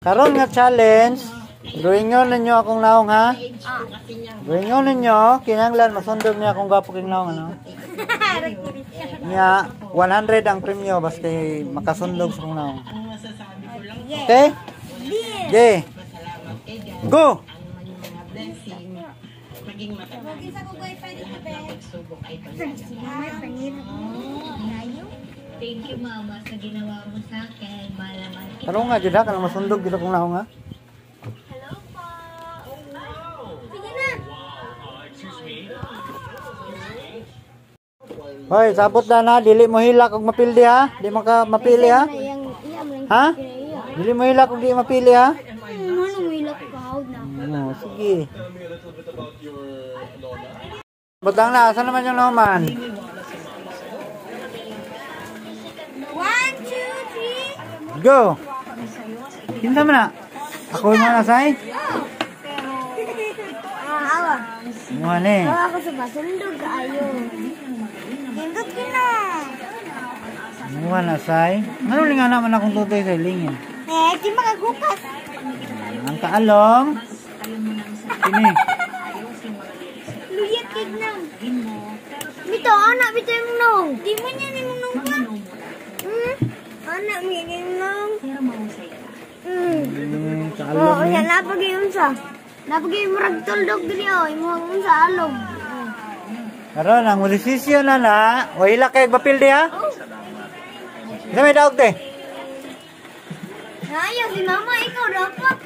Karon nga challenge, drawingon ninyo akong naong ha. Drawingon ninyo, kinanglan masundog niya akong gapo king naong ano. Nya 100 ang premyo basta makasundog sa akong naong. Okay? Okay. Go. Thank you, Mama, sa ginawa mo sa akin. Malaman kita. Pero nga, jud ka masundog dito kung naong ha. Hello po. Sige na. Hoy, sabot na dili mo hila kung mapildi ha. Di maka mapili ha. Ha? Dili mo hila kung di mapili ha. Ano mo hila ko kahawd na? No, sige. Butang na, saan naman yung naman? 1, 2, 3. Go! Kinta mo na? Ako yung mga nasay? Awa. Mga ni. Awa ako sa basundog kayo. Hindot ko na. Mga nasay? Ano nga naman akong tutoy sa ilingin? Di makagukas. Ang kaalong. Sini. Luyat kig nang. Bito, anak, bito yung nong. Di mo niya ni mong nong pa. Anak, may yung nong. Kaalong Oo, yan, napagay yun sa. Napagay yung ragtuldog din yun. Yung sa along. Karon ang desisyon na na. O hila kayo bapildi ha? Isa may daog te. Ayaw, si mama, ikaw dapat.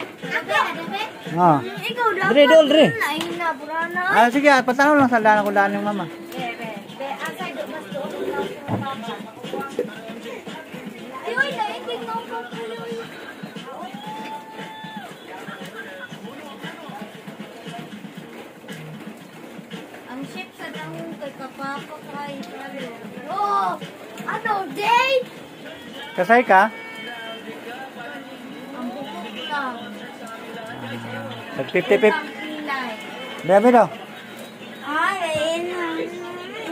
Oh. Ikaw dapat. Dre, dol, dre. Lain na, purana. Ah, sige, patanong lang sa daan ko daan yung mama. Asay, mas doon lang. Ay, lain, tingnan ko. Ang ship sa dahong kay kapapakay. Oh! Ano, Jay? Kasay ka? Ang bukok lang. Tag 50-50. Ang kilay. Dami daw. Ay, ayun na.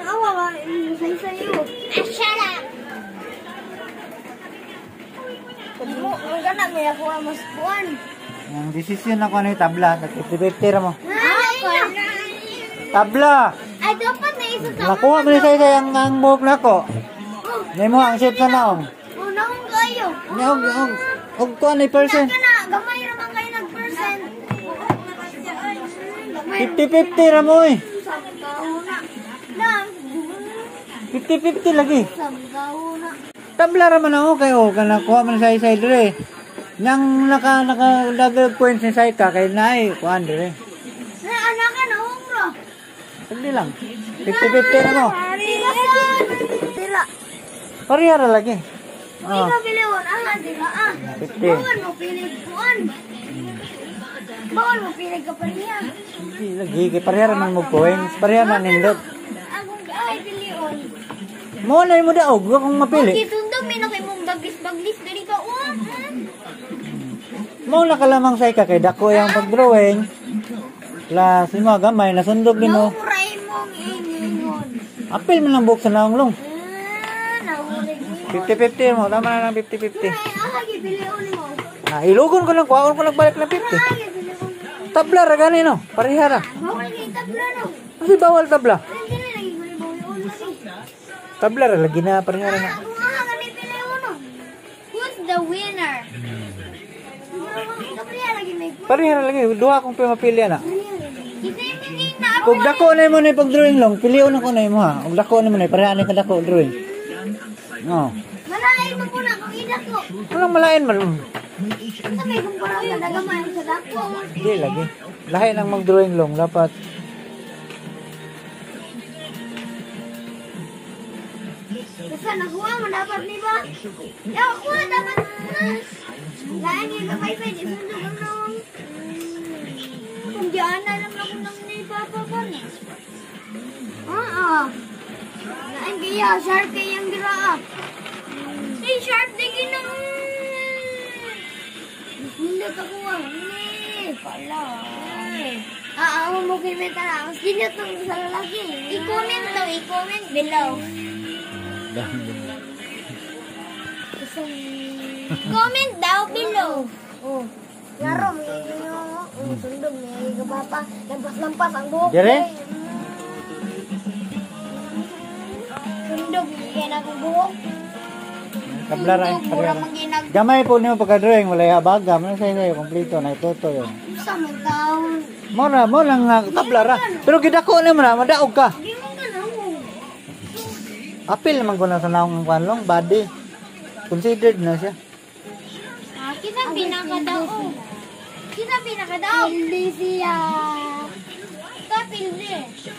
Awa ba? Masay sa'yo. Shut up! Ang gana, may ako ang mas kuwan. Ang desisyon ako ano yung tabla. Tag 50-50 ra mo. Ay, Tabla! ay, dapat na isa sa Nakuha mo ni sa ang move na ko. Ngayon mo ang shape sa naong. unang kayo. Og kuha ni person. Gamay naman kayo nag-percent. 50-50 ra mo eh. Samgauna. Nang, 50-50 lagi. samgauna. Tabla ra man ako kayo. Nakuha mo ni sa isa dire. Nang naka level points ni Saika kay naay kuan dire. Na, anak ka na, umro. Hindi lang. 50-50 ra mo. Tila. Pariya ra lagi. May kabiliwan, tila, 50. Bawal mo pinig kuan. Bawal mo pinig ka pa niya. Hindi lagi kay pariya ra man mo points. Pariya man nindot. Akong ay pilion. Mo na mo daog kung mapili. Kitundog, may nakay mong baglis-baglis. Dali ka, Mo na kalamang Saika kay dako yung pag-drawing. Plus mo gamay nasundog din mo. Nauray mong iningon. Apil man ang buhok sa naong long. Nahulig mo. 50-50 mo. Tama na ng 50-50. Ay, pilion mo. Ilugon ko lang. Kuha ko nagbalik ng 50. Pilion. Tabla ra gani no. Pareha ra. Bawal kay tabla, no? Kasi bawal tabla. Hindi na lagi ko yung bawal lagi. Tabla ra lagi na pareha ra na. Kung ganit pilion, no? Who's the winner? Gabriel lagi may Pareha ra lagi. Duha akong pumapili na. Kita yung game na ako. Kung dako na mo na pag-drawing long, piliun ako na mo ha. Kung dako na mo na, pareha na ka dako drawing. No. Malain mo po na kung ina ko. Walang malain man. Sabi kong parang nadagamay sa dako. Hindi lagi. Lahi lang mag-drawing long. Dapat. Basta nakuha mo dapat, di ba? Yaw, kuha dapat. Lain yung gamay pa, di sundog ang nawang. Kung diyan na lang ako nang naipapapan eh. Lain kaya, sharp kayang dira. Ay, sharp na ginang. Hindi ka kuha. Hindi. Pala. Aawa mo kay Meta na. Mas ginatong sa lalaki. I-comment daw. I-comment below. Comment daw below. Oh. Laro, may sundog, may gabapa. Lampas-lampas ang buhok. Dire? Sundog, may akong buhok. Tablar ay Sundog, mura manginag. gamay po niyo pagka-drawing, wala yabaga, man sa iyo kompleto na ituto yun. Sa mga taon. Mo lang tablar ah. Pero gidako ni mo na madaog ka. Di mo ka na mo. Apil naman ko na sa naong kwanlong body. Considered na siya. Kita pinakadao. Kita pinakadao. Hindi siya. Kita pinakadao.